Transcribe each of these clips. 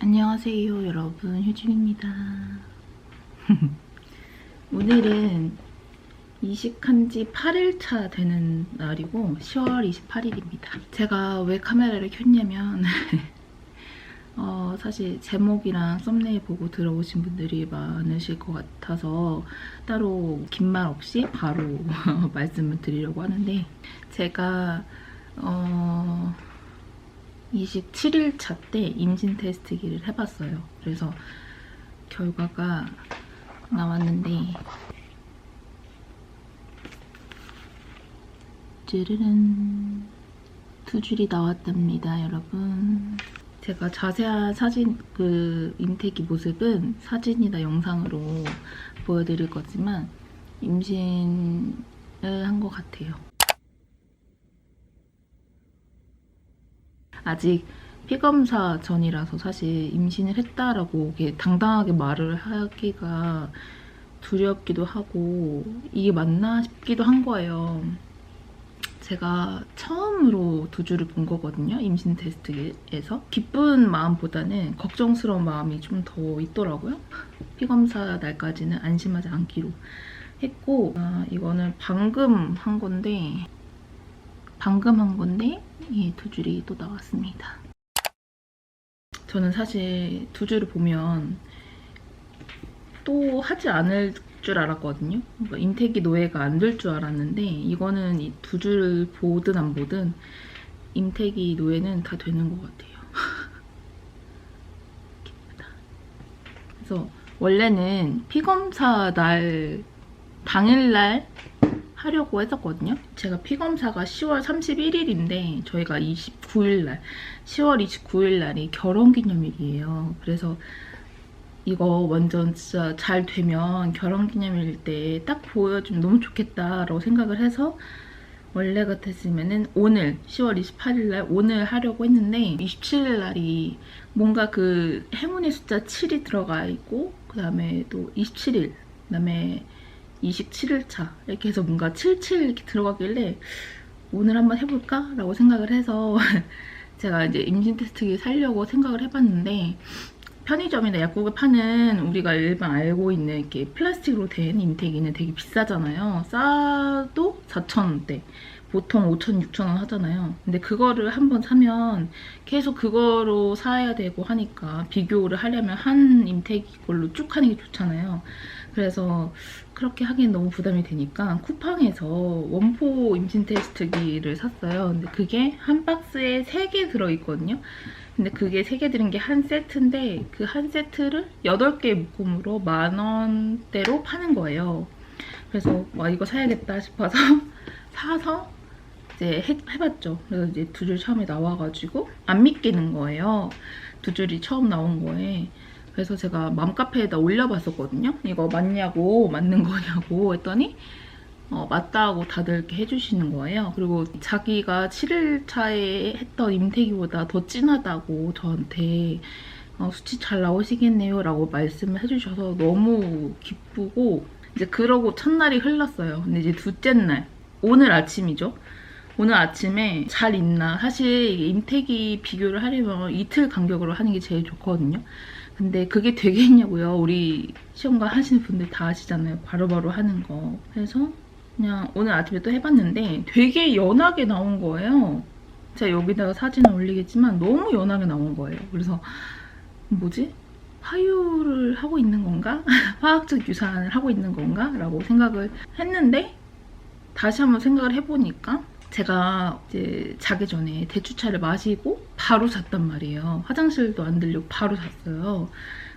안녕하세요 여러분, 효진입니다. 오늘은 이식한 지 8일차 되는 날이고 10월 28일입니다. 제가 왜 카메라를 켰냐면 사실 제목이랑 썸네일 보고 들어오신 분들이 많으실 것 같아서 따로 긴 말 없이 바로 말씀을 드리려고 하는데, 제가 이식 7일차 때 임신 테스트기를 해봤어요. 그래서 결과가 나왔는데, 찌르른, 2줄이 나왔답니다, 여러분. 제가 자세한 사진, 임태기 모습은 사진이나 영상으로 보여드릴 거지만 임신을 한 것 같아요. 아직 피검사 전이라서 사실 임신을 했다라고 이렇게 당당하게 말을 하기가 두렵기도 하고 이게 맞나 싶기도 한 거예요. 제가 처음으로 2주를 본 거거든요, 임신 테스트에서. 기쁜 마음보다는 걱정스러운 마음이 좀 더 있더라고요. 피검사 날까지는 안심하지 않기로 했고, 이거는 방금 한 건데 이 2줄이 또 나왔습니다. 저는 사실 2줄을 보면 또 하지 않을 줄 알았거든요. 그러니까 임태기 노예가 안 될 줄 알았는데, 이거는 이 2줄을 보든 안 보든 임태기 노예는 다 되는 것 같아요. 그래서 원래는 피검사 날 당일날 하려고 했었거든요. 제가 피검사가 10월 31일인데 저희가 29일날, 10월 29일날이 결혼기념일이에요. 그래서 이거 완전 진짜 잘 되면 결혼기념일 때 딱 보여주면 너무 좋겠다라고 생각을 해서, 원래 같았으면은 오늘 10월 28일날 오늘 하려고 했는데 27일날이 뭔가 그 행운의 숫자 7이 들어가 있고, 그 다음에 또 27일, 그 다음에 27일차 이렇게 해서 뭔가 77 이렇게 들어가길래 오늘 한번 해볼까? 라고 생각을 해서 제가 이제 임신 테스트기 사려고 생각을 해봤는데, 편의점이나 약국에 파는 우리가 일반 알고 있는 이렇게 플라스틱으로 된 임태기는 되게 비싸잖아요. 싸도 4,000원대, 보통 5,000원, 6,000원 하잖아요. 근데 그거를 한번 사면 계속 그거로 사야 되고 하니까 비교를 하려면 한 임태기 걸로 쭉 하는 게 좋잖아요. 그래서 그렇게 하기엔 너무 부담이 되니까 쿠팡에서 원포 임신 테스트기를 샀어요. 근데 그게 한 박스에 3개 들어있거든요. 근데 그게 3개 들은 게 한 세트인데, 그 한 세트를 8개 묶음으로 10,000원대로 파는 거예요. 그래서 와, 이거 사야겠다 싶어서 사서 이제 해봤죠. 그래서 이제 2줄 처음에 나와가지고 안 믿기는 거예요. 2줄이 처음 나온 거에. 그래서 제가 맘카페에다 올려봤었거든요. 이거 맞냐고, 맞는 거냐고 했더니 맞다고 다들 이렇게 해주시는 거예요. 그리고 자기가 7일차에 했던 임태기보다 더 진하다고 저한테 수치 잘 나오시겠네요 라고 말씀을 해주셔서 너무 기쁘고, 이제 그러고 첫날이 흘렀어요. 근데 이제 둘째 날, 오늘 아침이죠. 오늘 아침에 잘 있나, 사실 임태기 비교를 하려면 이틀 간격으로 하는 게 제일 좋거든요. 근데 그게 되겠냐고요. 우리 시험관 하시는 분들 다 아시잖아요, 바로바로 하는 거. 그래서 그냥 오늘 아침에 또 해봤는데 되게 연하게 나온 거예요. 제가 여기다가 사진을 올리겠지만 너무 연하게 나온 거예요. 그래서 뭐지? 화유를 하고 있는 건가? 화학적 유산을 하고 있는 건가? 라고 생각을 했는데, 다시 한번 생각을 해보니까 제가 이제 자기 전에 대추차를 마시고 바로 잤단 말이에요. 화장실도 안 들리고 바로 잤어요.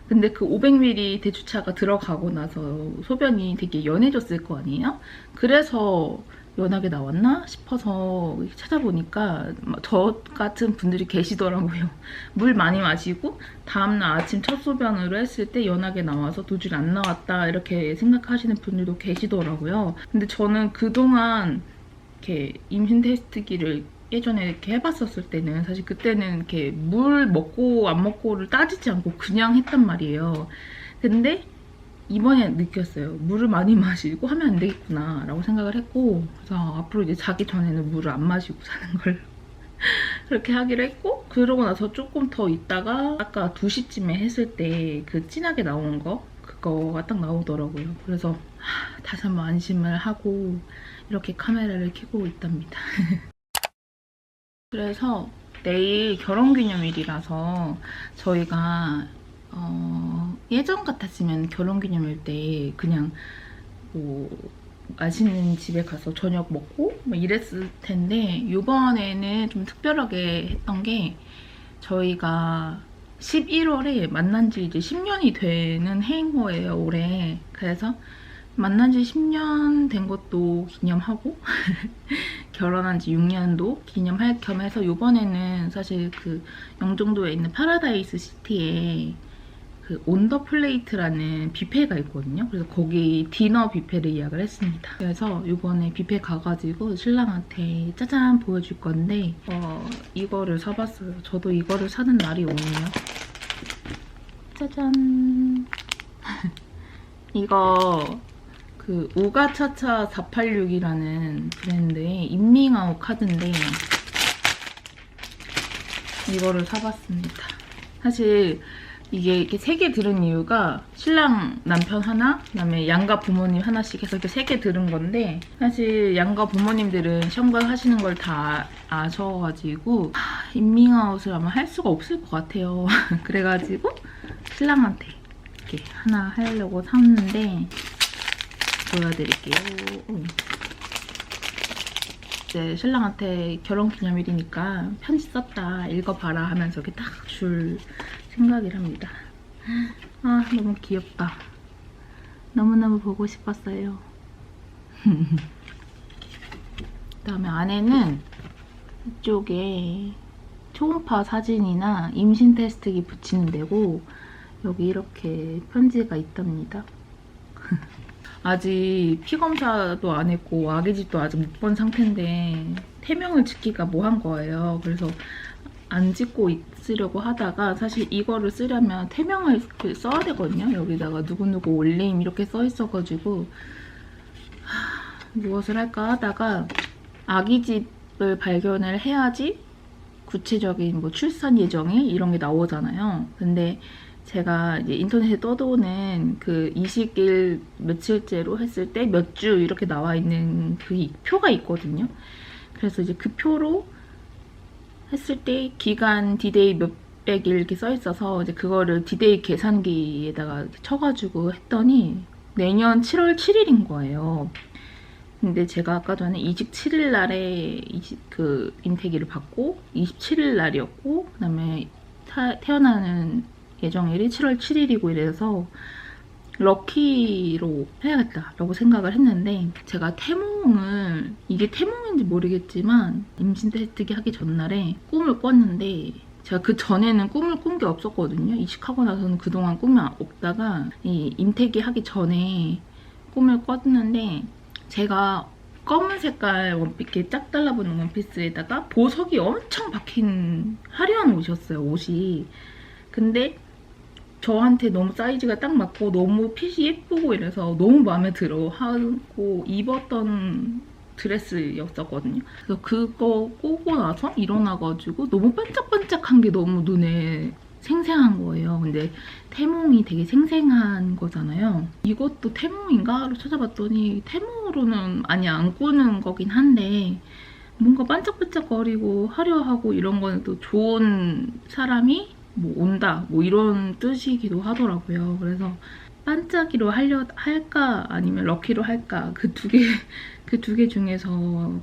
근데 그 500ml 대추차가 들어가고 나서 소변이 되게 연해졌을 거 아니에요? 그래서 연하게 나왔나 싶어서 찾아보니까 저 같은 분들이 계시더라고요. 물 많이 마시고 다음날 아침 첫 소변으로 했을 때 연하게 나와서 2줄 안 나왔다 이렇게 생각하시는 분들도 계시더라고요. 근데 저는 그동안 이렇게 임신 테스트기를 예전에 이렇게 해봤었을 때는 사실 그때는 이렇게 물 먹고 안 먹고를 따지지 않고 그냥 했단 말이에요. 근데 이번에 느꼈어요. 물을 많이 마시고 하면 안 되겠구나 라고 생각을 했고, 그래서 앞으로 이제 자기 전에는 물을 안 마시고 사는 걸 그렇게 하기로 했고, 그러고 나서 조금 더 있다가 아까 2시쯤에 했을 때 그 진하게 나온 거 그거가 딱 나오더라고요. 그래서 다시 한번 안심을 하고 이렇게 카메라를 켜고 있답니다. 그래서 내일 결혼기념일이라서 저희가 예전 같았으면 결혼기념일 때 그냥 뭐 맛있는 집에 가서 저녁 먹고 뭐 이랬을 텐데 이번에는 좀 특별하게 했던 게 저희가 11월에 만난 지 이제 10년이 되는 해인 거예요, 올해. 그래서 만난 지 10년 된 것도 기념하고 결혼한 지 6년도 기념할 겸해서 이번에는 사실 그 영종도에 있는 파라다이스 시티에 그 온더 플레이트라는 뷔페가 있거든요. 그래서 거기 디너 뷔페를 예약을 했습니다. 그래서 이번에 뷔페 가가지고 신랑한테 짜잔 보여줄 건데 이거를 사봤어요. 저도 이거를 사는 날이 오네요. 짜잔. 이거 그 우가차차 486이라는 브랜드의 인밍아웃 카드인데 이거를 사봤습니다. 사실 이게 이렇게 3개 들은 이유가 신랑 남편 하나, 그다음에 양가 부모님 하나씩 해서 이렇게 3개 들은 건데 사실 양가 부모님들은 시험관 하시는 걸 다 아셔가지고 인밍아웃을 아마 할 수가 없을 것 같아요. 그래가지고 신랑한테 이렇게 하나 하려고 샀는데 보여드릴게요. 이제 신랑한테 결혼기념일이니까 편지 썼다 읽어봐라 하면서 이렇게 딱 줄 생각이랍니다. 아 너무 귀엽다. 너무너무 보고 싶었어요. 그다음에 안에는 이쪽에 초음파 사진이나 임신 테스트기 붙이는 데고 여기 이렇게 편지가 있답니다. 아직 피검사도 안 했고 아기집도 아직 못 본 상태인데 태명을 짓기가 뭐한 거예요. 그래서 안 짓고 있으려고 하다가 사실 이거를 쓰려면 태명을 써야 되거든요. 여기다가 누구누구 올림 이렇게 써 있어가지고 무엇을 할까 하다가 아기집을 발견을 해야지 구체적인 뭐 출산 예정일 이런 게 나오잖아요. 근데 제가 이제 인터넷에 떠도는 그 이식일 며칠째로 했을 때 몇 주 이렇게 나와 있는 그 표가 있거든요. 그래서 이제 그 표로 했을 때 기간 디데이 몇백 일 이렇게 써 있어서 이제 그거를 디데이 계산기에다가 이렇게 쳐가지고 했더니 내년 7월 7일인 거예요. 근데 제가 아까 전에 이직 7일 날에 그 임태기를 받고 27일 날이었고 그다음에 태어나는 예정일이 7월 7일이고 이래서 럭키로 해야겠다라고 생각을 했는데 제가 태몽을 이게 태몽인지 모르겠지만 임신 테스트기 하기 전날에 꿈을 꿨는데 제가 그 전에는 꿈을 꾼 게 없었거든요. 이식하고 나서는 그동안 꿈이 없다가 이 임태기 하기 전에 꿈을 꿨는데 제가 검은 색깔 원피스 짝 달라붙는 원피스에다가 보석이 엄청 박힌 화려한 옷이었어요. 옷이. 근데 저한테 너무 사이즈가 딱 맞고 너무 핏이 예쁘고 이래서 너무 마음에 들어 하고 입었던 드레스였었거든요. 그래서 그거 꼬고 나서 일어나가지고 너무 반짝반짝한 게 너무 눈에 생생한 거예요. 근데 태몽이 되게 생생한 거잖아요. 이것도 태몽인가? 로 찾아봤더니 태몽으로는 많이 안 꾸는 거긴 한데 뭔가 반짝반짝거리고 화려하고 이런 거는 또 좋은 사람이 뭐 온다 뭐 이런 뜻이기도 하더라고요. 그래서 반짝이로 할까 아니면 럭키로 할까 그 두 개 중에서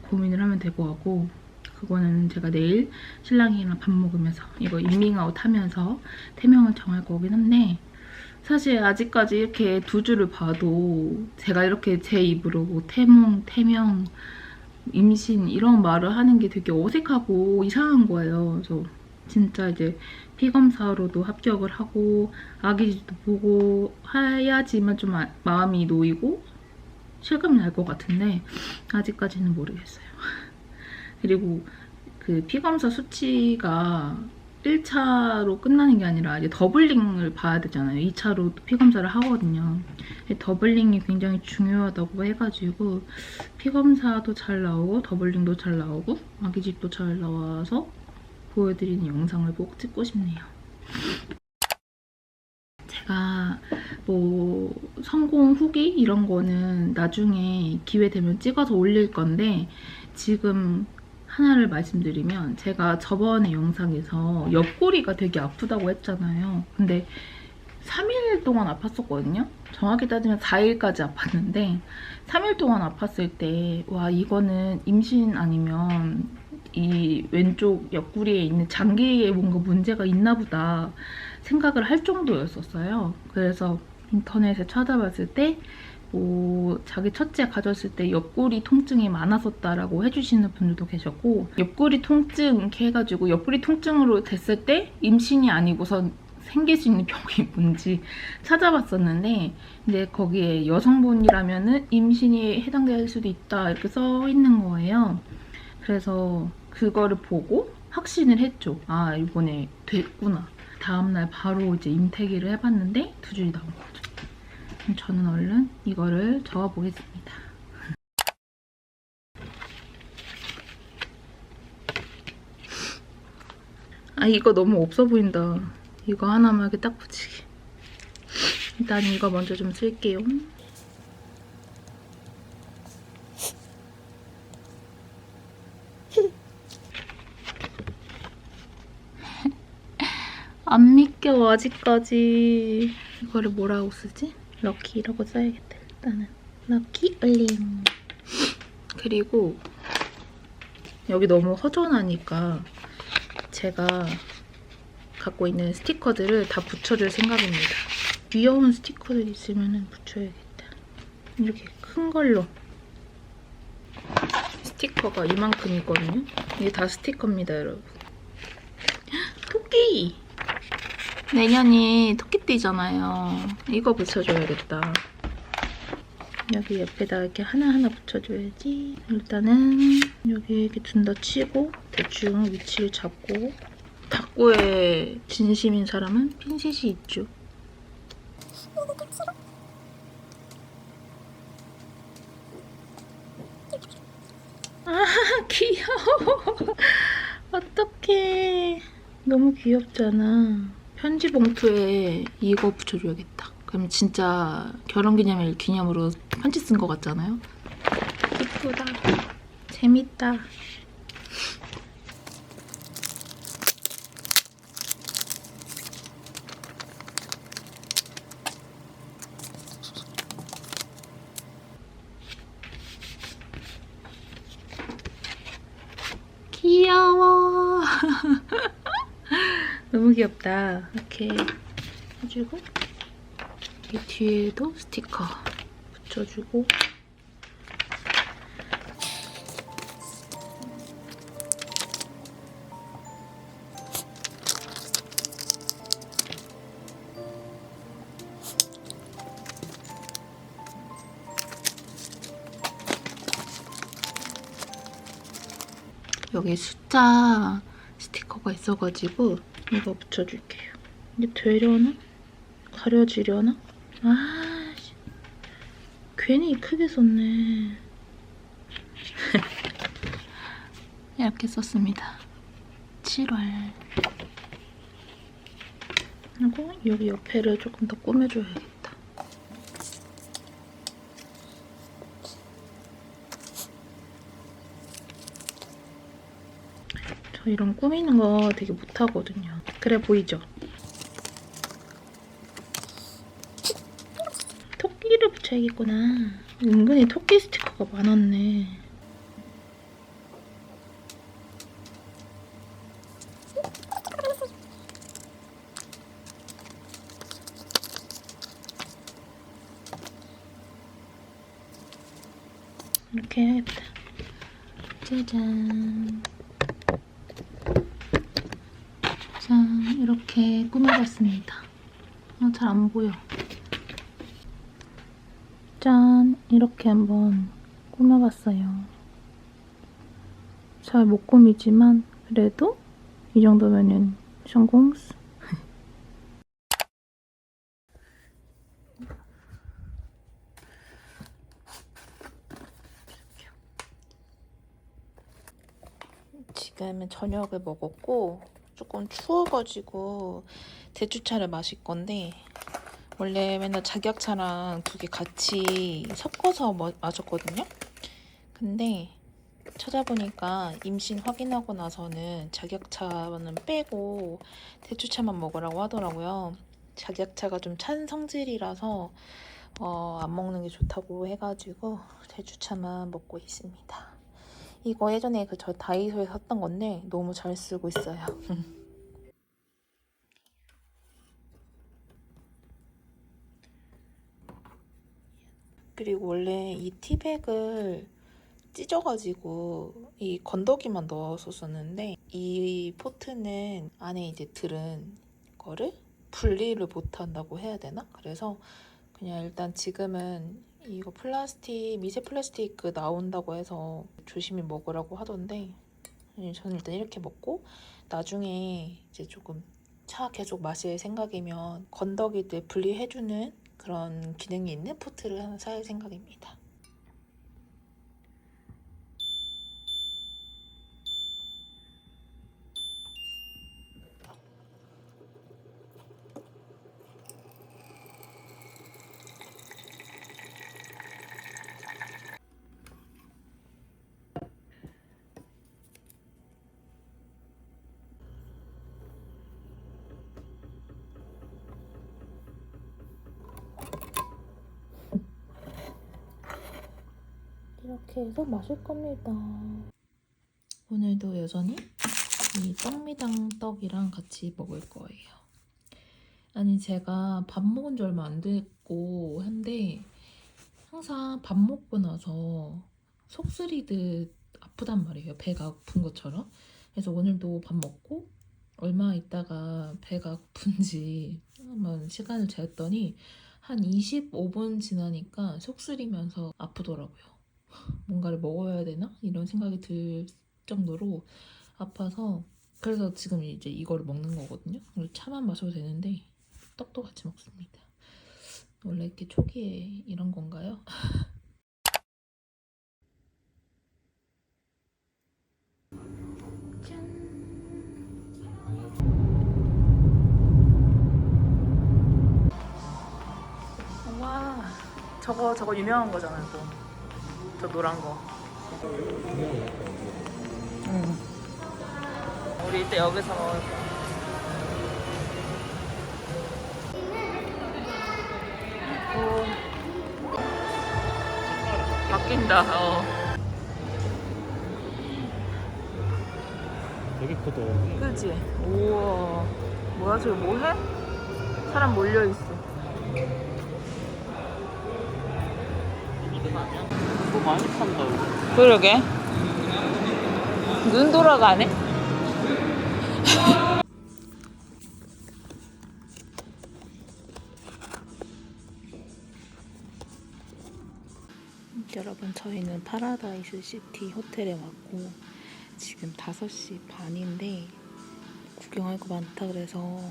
고민을 하면 될 것 같고 그거는 제가 내일 신랑이랑 밥 먹으면서 이거 인밍아웃 하면서 태명을 정할 거긴 한데 사실 아직까지 이렇게 두 줄을 봐도 제가 이렇게 제 입으로 뭐 태몽, 태명, 임신 이런 말을 하는 게 되게 어색하고 이상한 거예요. 그래서 진짜 이제 피검사로도 합격을 하고 아기도 보고 해야지만 좀 마음이 놓이고 실감이 날 것 같은데 아직까지는 모르겠어요. 그리고 그 피검사 수치가 1차로 끝나는 게 아니라 이제 더블링을 봐야 되잖아요. 2차로 피검사를 하거든요. 더블링이 굉장히 중요하다고 해가지고 피검사도 잘 나오고 더블링도 잘 나오고 아기집도 잘 나와서 보여드리는 영상을 꼭 찍고 싶네요. 제가 뭐 성공 후기 이런 거는 나중에 기회 되면 찍어서 올릴 건데 지금 하나를 말씀드리면 제가 저번에 영상에서 옆구리가 되게 아프다고 했잖아요. 근데 3일 동안 아팠었거든요. 정확히 따지면 4일까지 아팠는데 3일 동안 아팠을 때 와 이거는 임신 아니면 이 왼쪽 옆구리에 있는 장기에 뭔가 문제가 있나 보다 생각을 할 정도였었어요. 그래서 인터넷에 찾아봤을 때 자기 첫째 가졌을 때 옆구리 통증이 많았었다라고 해주시는 분들도 계셨고 옆구리 통증 이렇게 해가지고 옆구리 통증으로 됐을 때 임신이 아니고선 생길 수 있는 병이 뭔지 찾아봤었는데 이제 거기에 여성분이라면은 임신이 해당될 수도 있다 이렇게 써 있는 거예요. 그래서 그거를 보고 확신을 했죠. 아 이번에 됐구나. 다음날 바로 이제 임태기를 해봤는데 2줄이 나온 거죠. 그럼 저는 얼른 이거를 저어보겠습니다. 아 이거 너무 없어 보인다. 이거 하나만 이렇게 딱 붙이기. 일단 이거 먼저 좀 쓸게요. 안 믿겨 아직까지. 이거를 뭐라고 쓰지? 럭키라고 써야겠다. 일단은 럭키 올림. 그리고 여기 너무 허전하니까 제가 갖고 있는 스티커들을 다 붙여줄 생각입니다. 귀여운 스티커들 있으면 붙여야겠다. 이렇게 큰 걸로. 스티커가 이만큼 있거든요. 이게 다 스티커입니다, 여러분. 토끼! 내년이 토끼띠잖아요. 이거 붙여줘야겠다. 여기 옆에다 이렇게 하나하나 붙여줘야지. 일단은 여기 이렇게 둔다 치고 대충 위치를 잡고 탁구에 진심인 사람은 핀셋이 있죠. 아 귀여워. 어떡해. 너무 귀엽잖아. 편지 봉투에 이거 붙여줘야겠다. 그럼 진짜 결혼기념일 기념으로 편지 쓴 것 같잖아요. 예쁘다. 재밌다. 귀여워. 너무 귀엽다. 이렇게 해주고 이 뒤에도 스티커 붙여주고 여기 숫자 스티커가 있어가지고 이거 붙여줄게요. 이게 되려나? 가려지려나? 아, 괜히 크게 썼네. 이렇게 썼습니다. 7월. 그리고 여기 옆에를 조금 더 꾸며줘야겠다. 저 이런 꾸미는 거 되게 못하거든요. 그래 보이죠? 토끼를 붙여야겠구나. 은근히 토끼 스티커가 많았네. 이렇게 해야겠다. 짜잔. 짠, 이렇게 꾸며봤습니다. 잘 안 보여. 짠, 이렇게 한번 꾸며봤어요. 잘 못 꾸미지만 그래도 이 정도면은 성공. 지금은 저녁을 먹었고 조금 추워가지고 대추차를 마실 건데 원래 맨날 자기약차랑 두 개 같이 섞어서 마셨거든요. 근데 찾아보니까 임신 확인하고 나서는 자기약차는 빼고 대추차만 먹으라고 하더라고요. 자기약차가 좀 찬 성질이라서 안 먹는 게 좋다고 해가지고 대추차만 먹고 있습니다. 이거 예전에 저 다이소에 샀던 건데 너무 잘 쓰고 있어요. 그리고 원래 이 티백을 찢어가지고 이 건더기만 넣었었는데 이 포트는 안에 이제 들은 거를 분리를 못한다고 해야 되나? 그래서 그냥 일단 지금은 이거 플라스틱, 미세 플라스틱 나온다고 해서 조심히 먹으라고 하던데 저는 일단 이렇게 먹고 나중에 이제 조금 차 계속 마실 생각이면 건더기들 분리해주는 그런 기능이 있는 포트를 하나 살 생각입니다. 이렇게 해서 마실 겁니다. 오늘도 여전히 이 떡미당 떡이랑 같이 먹을 거예요. 아니 제가 밥 먹은 지 얼마 안 됐고 한데 항상 밥 먹고 나서 속 쓰리듯 아프단 말이에요. 배가 고픈 것처럼. 그래서 오늘도 밥 먹고 얼마 있다가 배가 고픈지 한번 시간을 재었더니 한 25분 지나니까 속 쓰리면서 아프더라고요. 뭔가를 먹어야 되나? 이런 생각이 들 정도로 아파서 그래서 지금 이제 이거를 먹는 거거든요. 차만 마셔도 되는데 떡도 같이 먹습니다. 원래 이렇게 초기에 이런 건가요? 짠. 와, 저거 유명한 거잖아요, 또. 저 노란 거. 응. 우리 이때 여기서 먹을 거야. 바뀐다. 되게 크다. 그지? 우와. 뭐야, 저기 뭐 해? 사람 몰려있어. 뭐 많이 판다, 이거. 그러게. 눈 돌아가네? 여러분, 저희는 파라다이스 시티 호텔에 왔고 지금 5시 반인데 구경할 거 많다 그래서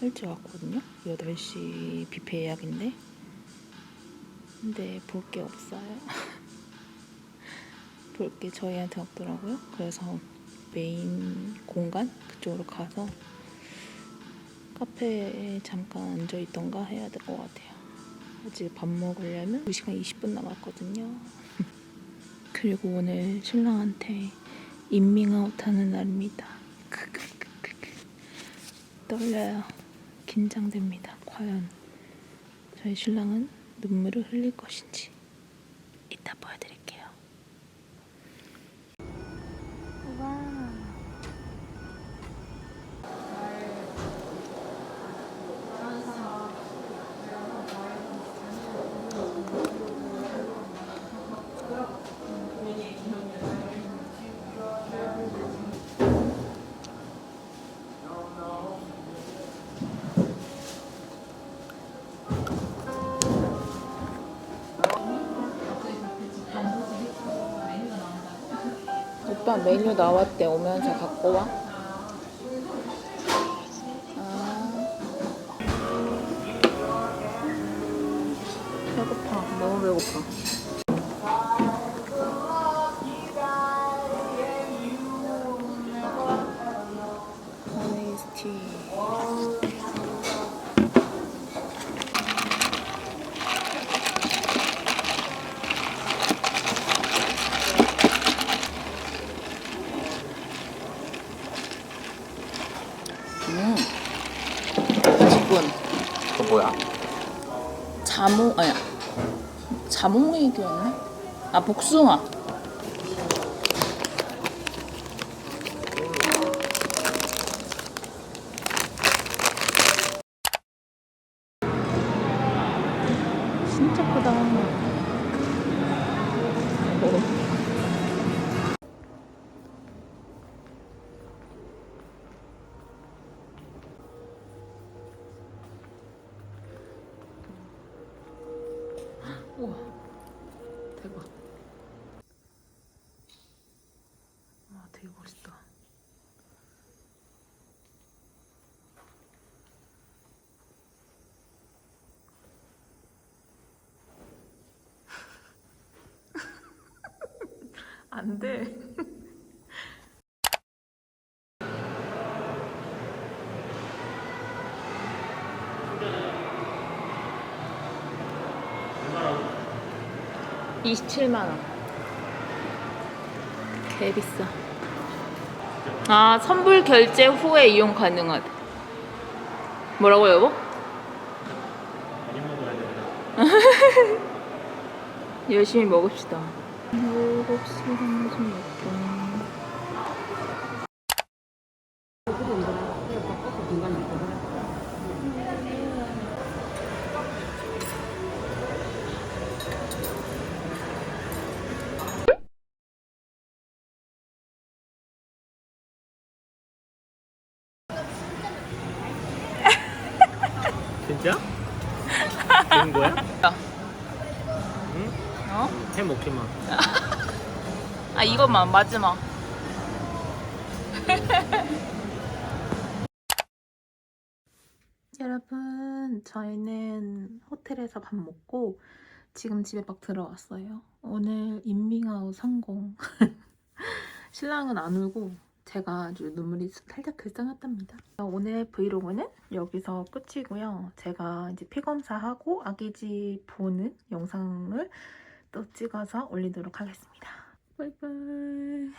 일찍 왔거든요. 8시 뷔페 예약인데 근데 볼 게 없어요. 볼 게 저희한테 없더라고요. 그래서 메인 공간 그쪽으로 가서 카페에 잠깐 앉아있던가 해야 될 것 같아요. 아직 밥 먹으려면 2시간 20분 남았거든요. 그리고 오늘 신랑한테 인밍아웃 하는 날입니다. 떨려요. 긴장됩니다. 과연 저희 신랑은 눈물을 흘릴 것인지 이따 보여드릴게요. 와. 오빠 메뉴 나왔대. 오면서 갖고 와. 아. 배고파. 너무 배고파. 아니야. 자몽이었네? 아, 복숭아. 진짜 크다. 우와, 대박. 와, 되게 멋있다. 안 돼. 얼마라고? 27만 원. 개 비싸. 아, 선불 결제 후에 이용 가능하다. 뭐라고 여보? 많이 먹어야 된다. 열심히 먹읍시다. 7시 36분. 진짜? 된 거야? 응? 어? 해 먹지 마. 아, 이것만 마지막. 여러분, 저희는 호텔에서 밥 먹고 지금 집에 막 들어왔어요. 오늘 인밍아웃 성공. 신랑은 안 울고 제가 아주 눈물이 살짝 글썽였답니다. 오늘 브이로그는 여기서 끝이고요. 제가 이제 피 검사하고 아기집 보는 영상을 또 찍어서 올리도록 하겠습니다. 바이바이.